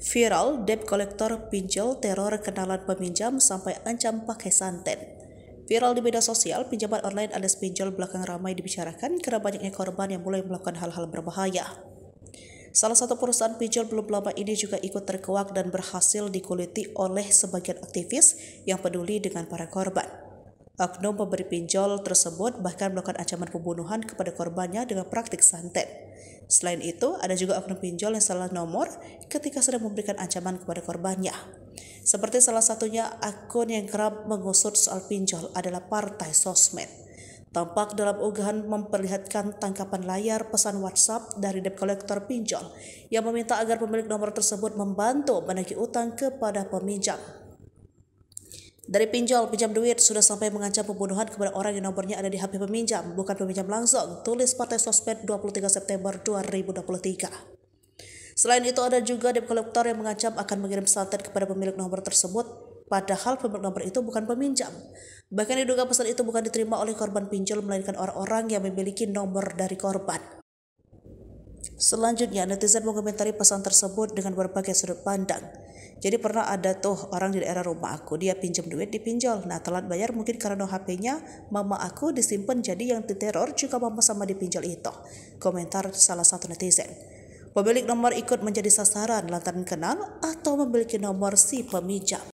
Viral, debt collector pinjol teror kenalan peminjam sampai ancam pakai santet. Viral di media sosial, pinjaman online alias pinjol belakang ramai dibicarakan karena banyaknya korban yang mulai melakukan hal-hal berbahaya. Salah satu perusahaan pinjol belum lama ini juga ikut terkuak dan berhasil dikuliti oleh sebagian aktivis yang peduli dengan para korban. Oknum pemberi pinjol tersebut bahkan melakukan ancaman pembunuhan kepada korbannya dengan praktik santet. Selain itu, ada juga oknum pinjol yang salah nomor ketika sedang memberikan ancaman kepada korbannya. Seperti salah satunya akun yang kerap mengusut soal pinjol adalah Partai Sosmed. Tampak dalam unggahan memperlihatkan tangkapan layar pesan WhatsApp dari debt collector pinjol yang meminta agar pemilik nomor tersebut membantu menagih utang kepada peminjam. Dari pinjol duit sudah sampai mengancam pembunuhan kepada orang yang nomornya ada di HP peminjam, bukan peminjam langsung, tulis Partai Sosmed 23 September 2023. Selain itu, ada juga debt collector yang mengancam akan mengirim santet kepada pemilik nomor tersebut, padahal pemilik nomor itu bukan peminjam. Bahkan diduga pesan itu bukan diterima oleh korban pinjol, melainkan orang-orang yang memiliki nomor dari korban. Selanjutnya, netizen mengomentari pesan tersebut dengan berbagai sudut pandang. Jadi pernah ada tuh orang di daerah rumah aku, dia pinjam duit di pinjol. Nah, telat bayar mungkin karena HP-nya mama aku disimpan, jadi yang diteror juga mama sama dipinjol itu. Komentar salah satu netizen. Pemilik nomor ikut menjadi sasaran lantaran kenal atau memiliki nomor si peminjam.